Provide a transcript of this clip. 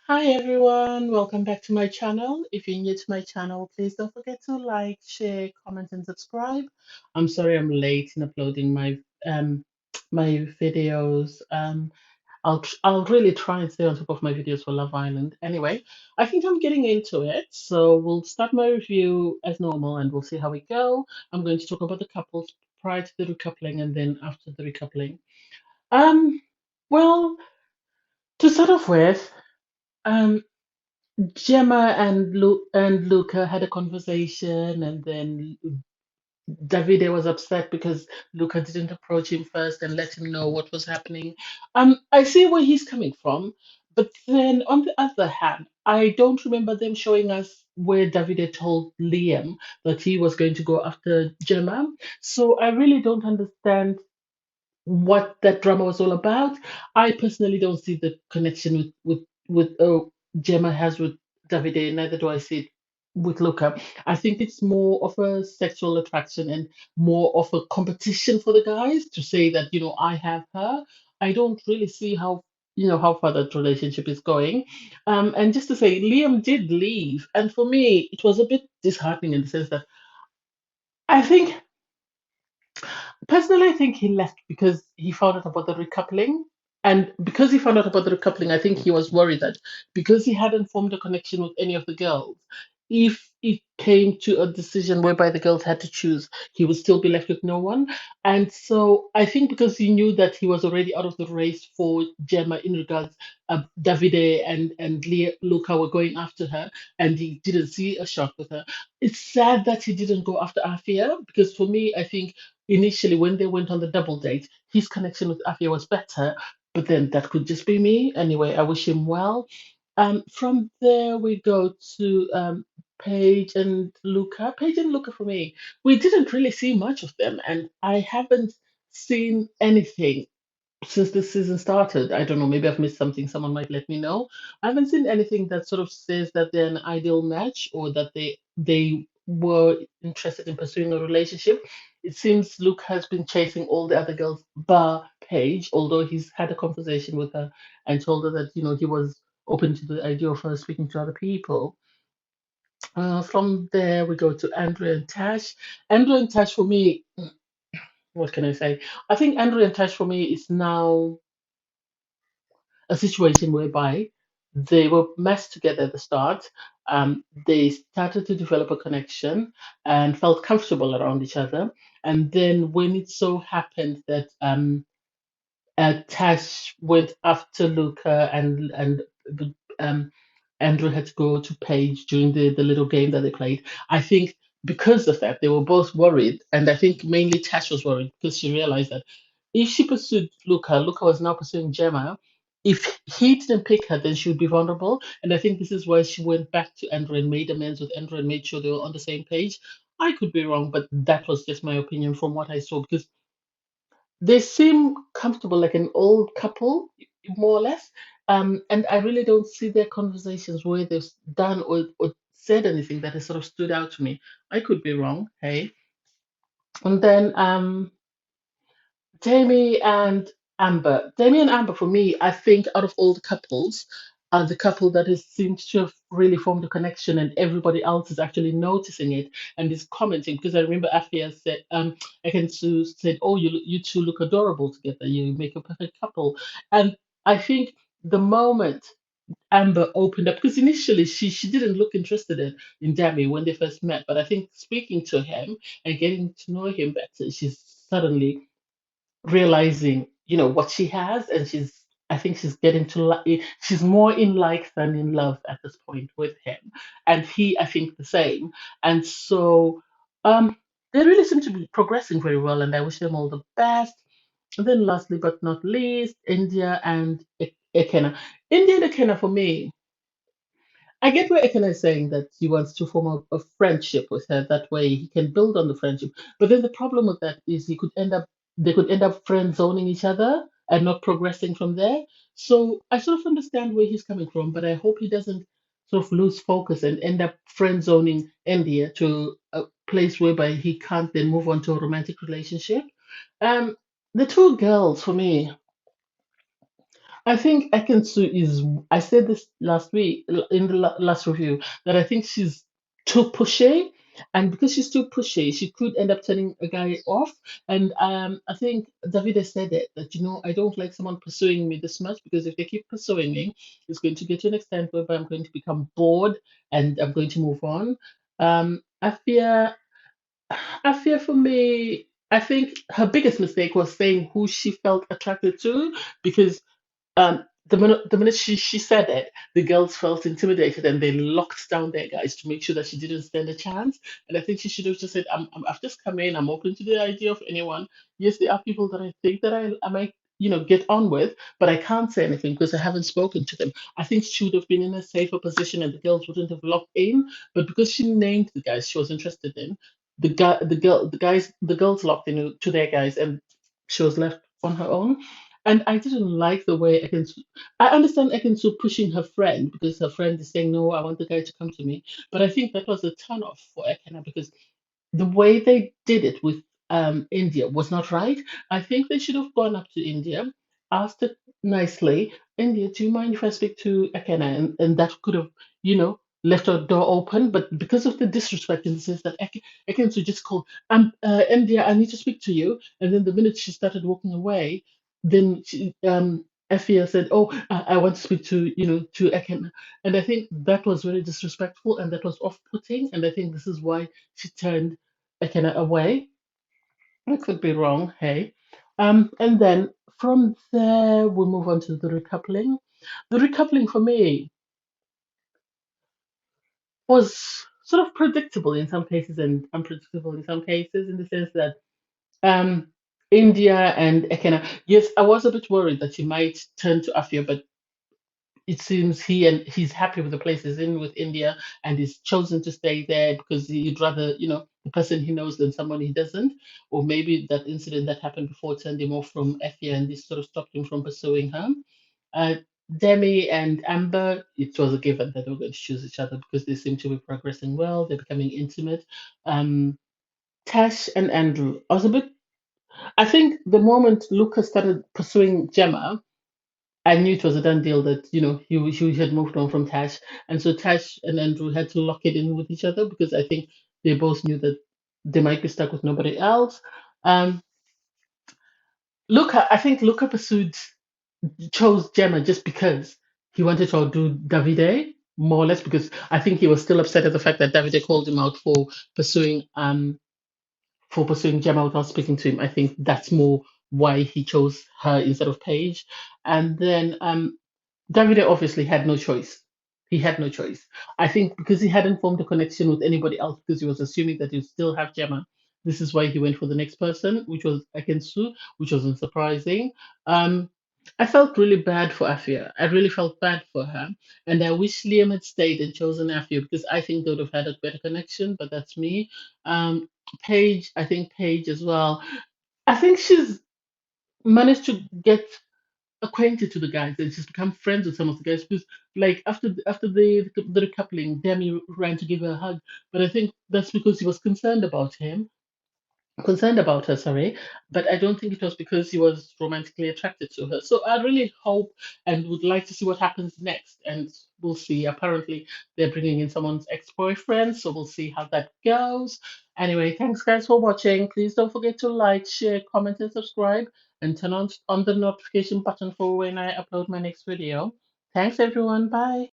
Hi everyone, welcome back to my channel. If you're new to my channel, please don't forget to like, share, comment, and subscribe. I'm sorry I'm late in uploading my videos. I'll really try and stay on top of my videos for Love Island. Anyway, I think I'm getting into it, so we'll start my review as normal and we'll see how we go. I'm going to talk about the couples prior to the recoupling and then after the recoupling. Um, well, to start off with. Um, Gemma and Luca had a conversation, and then Davide was upset because Luca didn't approach him first and let him know what was happening. I see where he's coming from, but then on the other hand, I don't remember them showing us where Davide told Liam that he was going to go after Gemma. So I really don't understand what that drama was all about. I personally don't see the connection with Gemma has with Davide. Neither do I see it with Luca. I think it's more of a sexual attraction and more of a competition for the guys to say that I have her. I don't really see how far that relationship is going. And just to say, Liam did leave, and for me, it was a bit disheartening in the sense that I think Personally, I think he left because he found out about the recoupling. And because he found out about the recoupling, I think he was worried that because he hadn't formed a connection with any of the girls, if it came to a decision whereby the girls had to choose, he would still be left with no one. And so I think because he knew that he was already out of the race for Gemma in regards Davide and Luca were going after her, and he didn't see a shot with her. It's sad that he didn't go after Afia because for me, I think initially when they went on the double date, his connection with Afia was better, but then that could just be me. Anyway, I wish him well. From there, we go to Paige and Luca. Paige and Luca, for me, we didn't really see much of them, and I haven't seen anything since this season started. I don't know, maybe I've missed something. Someone might let me know. I haven't seen anything that sort of says that they're an ideal match or that they were interested in pursuing a relationship. It seems Luke has been chasing all the other girls bar Paige, although he's had a conversation with her and told her that he was open to the idea of her speaking to other people. From there, we go to Andrew and Tash. Andrew and Tash, for me, what can I say? I think Andrew and Tash, for me, is now a situation whereby they were meshed together at the start. They started to develop a connection and felt comfortable around each other. And then when it so happened that Tash went after Luca and um, Andrew had to go to Paige during the little game that they played. I think because of that, they were both worried. And I think mainly Tash was worried because she realized that if she pursued Luca, Luca was now pursuing Gemma. If he didn't pick her, then she would be vulnerable. And I think this is why she went back to Andrew and made amends with Andrew and made sure they were on the same page. I could be wrong, but that was just my opinion from what I saw because they seem comfortable, like an old couple, more or less. And I really don't see their conversations where they've done or said anything that has sort of stood out to me. I could be wrong, hey. And then Jamie and Amber. Jamie and Amber, for me, I think out of all the couples, are the couple that has seemed to have really formed a connection, and everybody else is actually noticing it and is commenting. Because I remember Afia said, ekin-su said, "Oh, you two look adorable together. You make a perfect couple." And I think the moment Amber opened up, because initially she didn't look interested in Jamie when they first met, but I think speaking to him and getting to know him better, she's suddenly realizing what she has, and I think she's getting to like, she's more in like than in love at this point with him, and he, I think, the same. And so they really seem to be progressing very well, and I wish them all the best. And then lastly but not least, India and Ekena. India and Ekena, for me, I get where Ekena is saying that he wants to form a friendship with her. That way he can build on the friendship. But then the problem with that is they could end up friend zoning each other and not progressing from there. So I sort of understand where he's coming from, but I hope he doesn't sort of lose focus and end up friend zoning India to a place whereby he can't then move on to a romantic relationship. Um, the two girls for me, I think Ekin-su is. I said this last week in the last review that I think she's too pushy, and because she's too pushy, she could end up turning a guy off. And I think Davide said it that I don't like someone pursuing me this much because if they keep pursuing me, it's going to get to an extent whereby I'm going to become bored and I'm going to move on. I fear. I fear for me. I think her biggest mistake was saying who she felt attracted to because the minute she said it, the girls felt intimidated and they locked down their guys to make sure that she didn't stand a chance. And I think she should have just said, I've just come in. I'm open to the idea of anyone. Yes, there are people that I think that I might, get on with, but I can't say anything because I haven't spoken to them. I think she would have been in a safer position and the girls wouldn't have locked in. But because she named the guys she was interested in, the girls locked in to their guys and she was left on her own. And I didn't like the way I understand Ekin-Su pushing her friend because her friend is saying, no, I want the guy to come to me. But I think that was a turn off for Ekena because the way they did it with India was not right. I think they should have gone up to India, asked it nicely, India, do you mind if I speak to Ekena? And that could have, left a door open. But because of the disrespect in the sense that Ekensu just called, India, I need to speak to you. And then the minute she started walking away, then Effia said, "Oh, I want to speak to to Ekena," and I think that was very disrespectful and that was off-putting. And I think this is why she turned Ekena away. I could be wrong, hey. And then from there we move on to the recoupling. The recoupling for me was sort of predictable in some cases and unpredictable in some cases, in the sense that um, India and Ekena. Yes, I was a bit worried that he might turn to Afia, but it seems he's happy with the place he's in with India and he's chosen to stay there because he'd rather, the person he knows than someone he doesn't. Or maybe that incident that happened before turned him off from Effia and this sort of stopped him from pursuing her. Uh, Demi and Amber, it was a given that they were going to choose each other because they seem to be progressing well. They're becoming intimate. Um, Tash and Andrew. I think the moment Lucas started pursuing Gemma, I knew it was a done deal that he had moved on from Tash, and so Tash and Andrew had to lock it in with each other because I think they both knew that they might be stuck with nobody else. Um, I think Luca chose Gemma just because he wanted to outdo Davide, more or less because I think he was still upset at the fact that Davide called him out for pursuing Gemma without speaking to him. I think that's more why he chose her instead of Paige. And then Davide obviously had no choice. He had no choice. I think because he hadn't formed a connection with anybody else because he was assuming that he'd still have Gemma. This is why he went for the next person, which was Ekin-Su, which wasn't surprising. Um, I felt really bad for Afia. I really felt bad for her. And I wish Liam had stayed and chosen Afia because I think they would have had a better connection, but that's me. Paige, I think Paige as well. I think she's managed to get acquainted to the guys and she's become friends with some of the guys because like after the recoupling, Demi ran to give her a hug, but I think that's because he was concerned about her, sorry, but I don't think it was because he was romantically attracted to her. So I really hope and would like to see what happens next, and we'll see. Apparently they're bringing in someone's ex-boyfriend, so we'll see how that goes. Anyway, thanks guys for watching. Please don't forget to like, share, comment, and subscribe, and turn on the notification button for when I upload my next video. Thanks everyone. Bye.